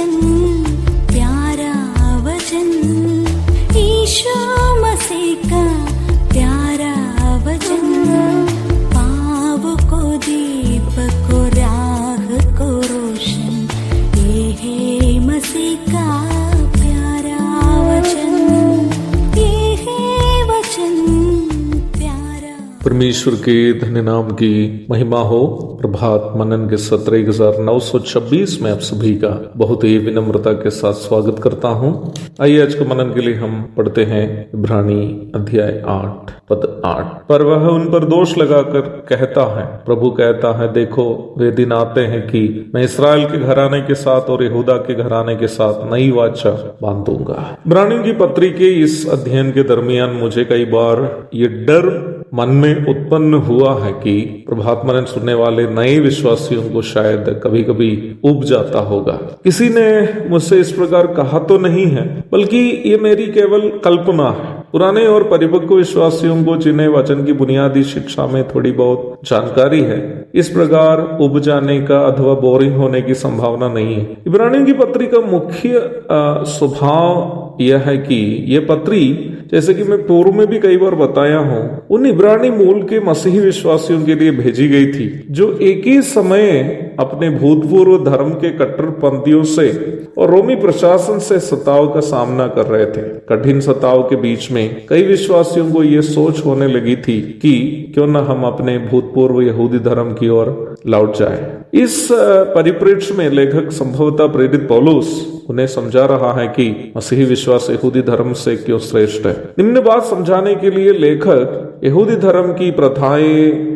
वचन, प्यारा वचन, ईशो मसीह का प्यारा वचन, पाव को दीप को राह को रोशन, ये है मसीह का प्यारा वचन, ये है वचन प्यारा। परमेश्वर के धन्य नाम की महिमा हो। प्रभात मनन के सत्र 1926 में आप सभी का बहुत ही विनम्रता के साथ स्वागत करता हूं। आइए आज के मनन के लिए हम पढ़ते हैं इब्रानी अध्याय 8 पद 8। पर वह उन पर दोष लगाकर कहता है, प्रभु कहता है, देखो वे दिन आते हैं कि मैं इस्राएल के घराने के साथ और यहूदा के घराने के साथ नई वाचा बांध दूंगा। इब्रानियों की पत्री के इस अध्ययन के दरमियान मुझे कई बार ये डर मन में उत्पन्न हुआ है कि प्रभात मनन सुनने वाले नए विश्वासियों को शायद कभी कभी उब जाता होगा। किसी ने मुझसे इस प्रकार कहा तो नहीं है, बल्कि ये मेरी केवल कल्पना है। पुराने और परिपक्व विश्वासियों को जिन्हें वचन की बुनियादी शिक्षा में थोड़ी बहुत जानकारी है, इस प्रकार उब जाने का अथवा बोरिंग होने की संभावना नहीं है। इब्रानियों की पत्री का मुख्य स्वभाव यह है कि यह पत्री, जैसे कि मैं पूर्व में भी कई बार बताया हूं, उन इब्रानी मूल के मसीही विश्वासियों के लिए भेजी गई थी जो एक ही समय अपने भूतपूर्व धर्म के कट्टरपंथियों से और रोमी प्रशासन से सताव का सामना कर रहे थे। कठिन सताव के बीच में कई विश्वासियों को यह सोच होने लगी थी कि क्यों न हम अपने भूतपूर्व यहूदी धर्म की ओर लौट जाएं। इस परिप्रेक्ष्य में लेखक संभवतः प्रेरित पौलुस उन्हें समझा रहा है कि मसीही विश्वास यहूदी धर्म से क्यों श्रेष्ठ है। निम्न बात समझाने के लिए लेखक यहूदी धर्म की प्रथाएं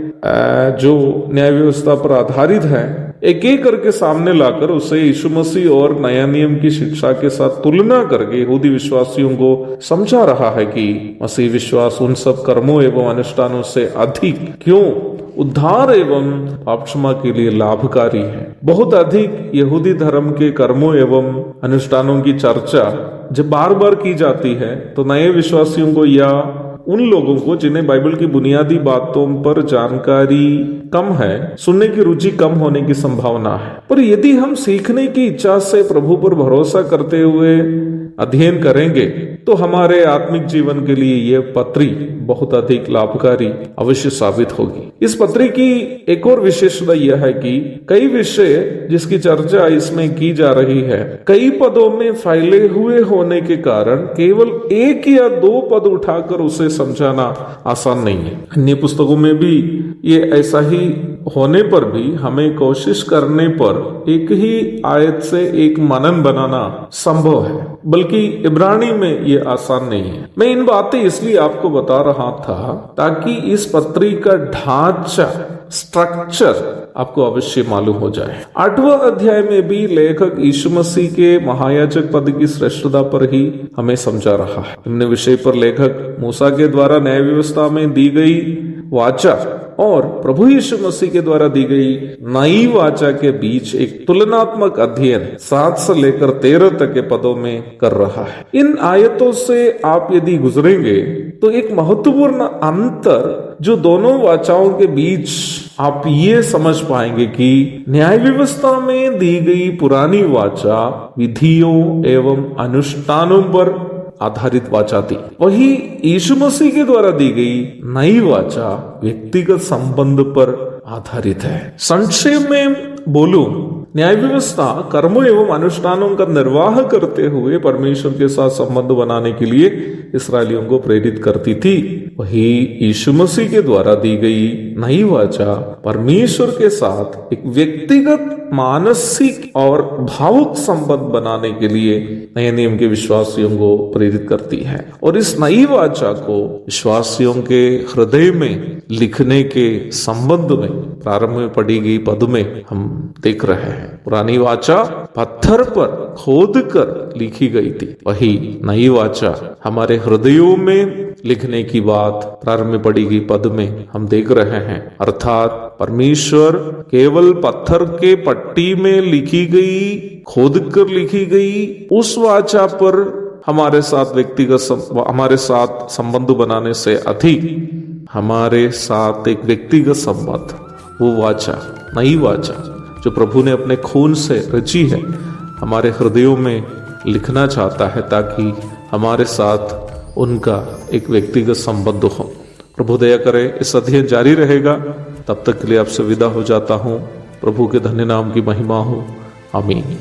जो न्याय व्यवस्था पर आधारित है, एक एक करके सामने लाकर उसे यीशु मसीह और नया नियम की शिक्षा के साथ तुलना करके यहूदी विश्वासियों को समझा रहा है कि मसीह विश्वास उन सब कर्मों एवं अनुष्ठानों से अधिक क्यों उद्धार एवं पाप क्षमा के लिए लाभकारी है। बहुत अधिक यहूदी धर्म के कर्मों एवं अनुष्ठानों की चर्चा जब बार बार की जाती है तो नए विश्वासियों को या उन लोगों को जिन्हें बाइबल की बुनियादी बातों पर जानकारी कम है, सुनने की रुचि कम होने की संभावना है। पर यदि हम सीखने की इच्छा से प्रभु पर भरोसा करते हुए अध्ययन करेंगे तो हमारे आत्मिक जीवन के लिए यह पत्री बहुत अधिक लाभकारी अवश्य साबित होगी। इस पत्री की एक और विशेषता यह है कि कई विषय जिसकी चर्चा इसमें की जा रही है, कई पदों में फैले हुए होने के कारण केवल एक या दो पद उठाकर उसे समझाना आसान नहीं है। अन्य पुस्तकों में भी ये ऐसा ही होने पर भी हमें कोशिश करने पर एक ही आयत से एक मनन बनाना संभव है, बल्कि इब्रानी में ये आसान नहीं है। मैं इन बातें इसलिए आपको बता रहा था ताकि इस पत्री का ढांचा, स्ट्रक्चर आपको अवश्य मालूम हो जाए। 8वां अध्याय में भी लेखक यीशु मसीह के महायाजक पद की श्रेष्ठता पर ही हमें समझा रहा है। निम्न विषय पर लेखक मूसा के द्वारा न्याय व्यवस्था में दी गई वाचा और प्रभु यीशु मसीह के द्वारा दी गई नई वाचा के बीच एक तुलनात्मक अध्ययन 7 से लेकर 13 तक के पदों में कर रहा है। इन आयतों से आप यदि गुजरेंगे तो एक महत्वपूर्ण अंतर जो दोनों वाचाओं के बीच आप ये समझ पाएंगे कि न्याय व्यवस्था में दी गई पुरानी वाचा विधियों एवं अनुष्ठानों पर आधारित वाचा थी, वही यीशु मसीह के द्वारा दी गई नई वाचा व्यक्तिगत संबंध पर आधारित है। संक्षेप में बोलूं, न्याय व्यवस्था कर्मों एवं अनुष्ठानों का निर्वाह करते हुए परमेश्वर के साथ संबंध बनाने के लिए इस्राएलियों को प्रेरित करती थी। वही यीशु मसीह के द्वारा दी गई नई वाचा परमेश्वर के साथ एक व्यक्तिगत, मानसिक और भावुक संबंध बनाने के लिए नए नियम के विश्वासियों को प्रेरित करती है। और इस नई वाचा को विश्वासियों के हृदय में लिखने के संबंध में प्रारंभ में पढ़ी गई पद में हम देख रहे हैं। पुरानी वाचा पत्थर पर खोद कर लिखी गई थी, वही नई वाचा हमारे हृदयों में लिखने की बात प्रारंभ में पढ़ी गई पद में हम देख रहे हैं। अर्थात परमेश्वर केवल पत्थर के पट्टी में लिखी गई, खोद कर लिखी गई उस वाचा पर हमारे साथ व्यक्तिगत हमारे साथ संबंध बनाने से अधिक हमारे साथ एक व्यक्तिगत संबंध, वो वाचा, नई वाचा जो प्रभु ने अपने खून से रची है, हमारे हृदयों में लिखना चाहता है, ताकि हमारे साथ उनका एक व्यक्तिगत संबंध हो। प्रभु दया करे, इस अध्ययन जारी रहेगा। तब तक के लिए आपसे विदा हो जाता हूँ। प्रभु के धन्य नाम की महिमा हो। आमीन।